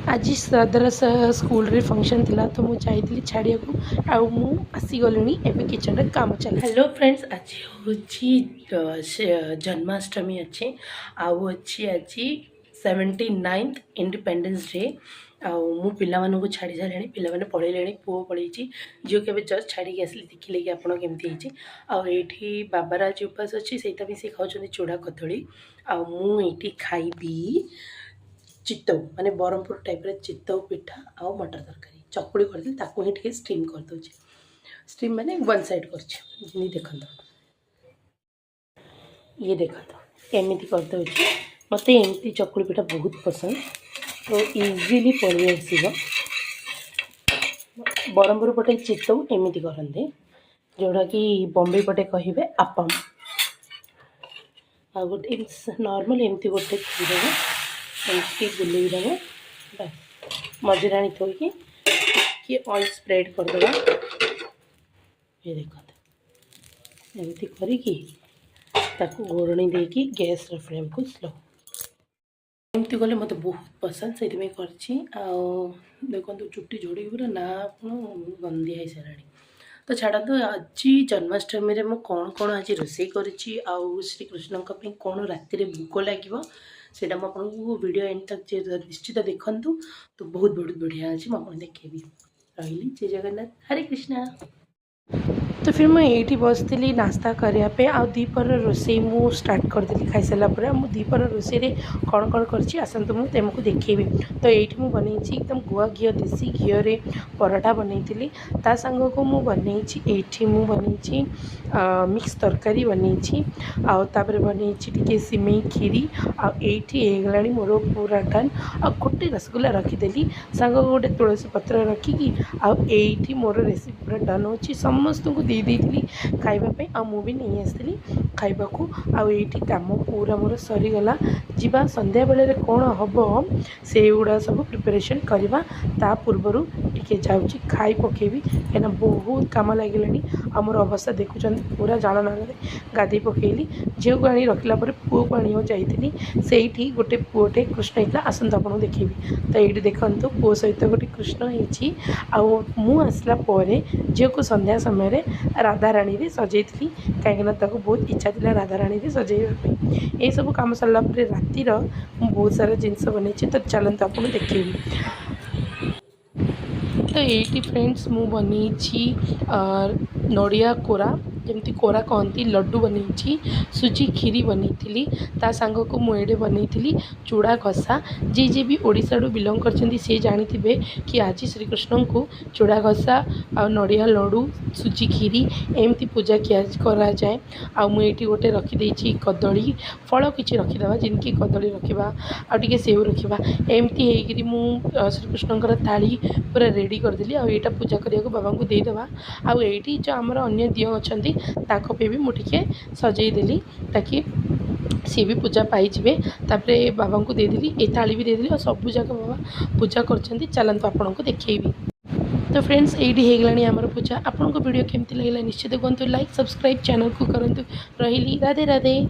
आज श्रद्धार स्कूल रे फंक्शन थिला तो मुझे जाइली छाड़िया को आउ मु आसीगलिनी एवं किचन रे काम चल। हेलो फ्रेंड्स, आज हूँ जन्माष्टमी अच्छे आउ अच्छी आज 79th इंडिपेंडेंस डे। आउ पिलाମାନଙ୍କୁ ଛାଡ଼ି ସାରିଲେଣି, ପିଲାମାନେ ପଳେଇଲେଣି, ପୁଅ ପଳେଇଛି, ଝିଅ କେବେ ଜଷ୍ଟ ଛାଡ଼ିକି ଆସିଲି ଦେଖିଲେ କି ଆପଣ କେମିତି ହେଇଛି। ଆଉ ଏଇଠି ବାବାର ଆଜି ଉପାସ ଅଛି, ସେଇଟା ବି ସେ ଖାଉଛନ୍ତି ଚୁଡ଼ା କଦଳୀ। ଆଉ ମୁଁ ଏଇଠି ଖାଇବି चितौ माने बरहमपुर टाइप रे चितौ पिठा आउ मटर तरकारी चकुड़ी कर ताकू ही टे स्टीम कर दो। स्टीम माने वन साइड कर देखो, ये देखो एमती कर दो। मत एमती चकुड़ी पिठा बहुत पसंद, तो इजिली पड़ी आसब। बरहमपुर पटे चितौ एमती करते, जोड़ा कि बॉम्बे पटे कहे आपम। आ गोटे नॉर्मल एमती गोटे एमती बुले देव मजराणी थोड़ी कि ऑयल स्प्रेड करदे। ये देख एमती करके घोरणी देकी गैस फ्लेम को स्लो एमती गले मत बहुत पसंद से देखो चुट्टी जोड़ी पूरा ना गंदी है सारा। तो छाड़ा तो आज जन्माष्टमी में कौन कौन आज रोषे कर श्रीकृष्ण कौन राति भोग लगे से आपको वीडियो एंड तक निश्चित देखूँ। तो बहुत बहुत बढ़िया अच्छे मुझे देखेबी। रही जय जगन्नाथ, हरे कृष्णा। तो फिर मुझे बसती नास्ता करने आ दीपर रोषे मु स्टार्ट करदेली खाई सारा पर दीपर रोषे कौन कौन करसतु मुझे तुमको देखेबी। तो ये मुझे बनई एकदम गुआ घी देसी घी पराठा बनई ता सांग को मुझे बनई मुझे मिक्स तरकारी बनई आउे बनई टी सिमई खीरी आईगला मोर पूरा डन। आ गोटे रसगुल्ला रखीदेली सांग गोटे तुलसी पत्र रखिकी आईटी मोर रेसिपी पूरा डन हो समस्त को दे खावाई आ मु भी नहीं आसती खावा को। आईटी कम पूरा मोर सरीगला जीवा संध्या बेले कौन हम से गुड़ा सब प्रिपरेशन करवा ता पूर्वर टिके जाऊँगी खाई पकेबी कहीं बहुत कम लगे। आमर अवस्था देखुं पूरा जान नाल गाधे पकेली झील को आनी रखला पुओ को आनी जाइली से गोटे पुओटे कृष्ण होता आसत आपको देखेबी। तो ये देखु पुओ सहित गोटे कृष्ण होती आसला झील को संध्या समय राधा राणी रे सजई कहीं बहुत इच्छा थी राधा राणी रे सजेवाई। ये सब कम सरला रातिर बहुत सारा जिनस बनई। तो चलते आपको देखेबी। तो ये फ्रेंड्स मु बनई नड़िया कोरा जमती कोरा कहती लड्डू बनई सुजी खीरी बनई ता सांग को मुझे बनई चूड़ा घसा। जे जे भी ओडिशा बिलंग करछंती से जानी थे कि आज श्रीकृष्ण को चूड़ा घसा आ नड़िया लड्डू सुजी खीरी एमती पूजा करा जाए। आ मुझे गोटे रखीदे कदली फल किसी रखीदे जिनकी कदली रखा आगे सेव रखा एमती हो श्रीकृष्ण थाली पूरा रेडी करदेली। आईटा पूजा करने को बाबा को देदेवा। आईटी जो आमर अन्य दिय अच्छा ताकपे भी मुझे सजेदेली ताकि सी भी पूजा पाइबे। तापरे बाबा को देदेली ए थाली भी देदेली और सब जाक बाबा पूजा कर चलते आपन को देखेबी। तो फ्रेंड्स ये होगला आमर पूजा। आपन को वीडियो केमती लगे निश्चित कहतु लाइक सब्सक्राइब चैनल को करंतु। रही राधे राधे।